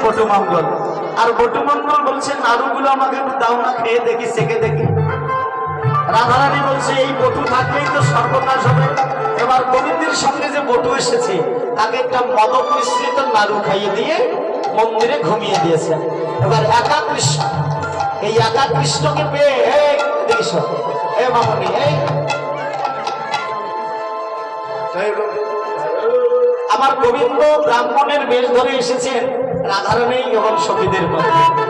বটুমঙ্গল আর বটুমঙ্গল বলছে নাড়ুগুলো আমাকে একটু দাও না, খেয়ে দেখি, সেকে দেখি। রাধারানী বলছে এই বটু থাকলেই তো সর্বনাশ হবে। এবার গোবিন্দের সঙ্গে যে বটু এসেছে তাকে একটা মদক মিশ্রিত নাড়ু খাইয়ে দিয়ে মন্দিরে ঘুমিয়ে দিয়েছে। এবার একা কৃষ্ণ, এই একা কৃষ্ণকে পেয়ে দেখিস এ মামনি, আমার গোবিন্দ ব্রাহ্মণের বেশ ধরে এসেছেন রাধারানী এবং সখীদের মধ্যে।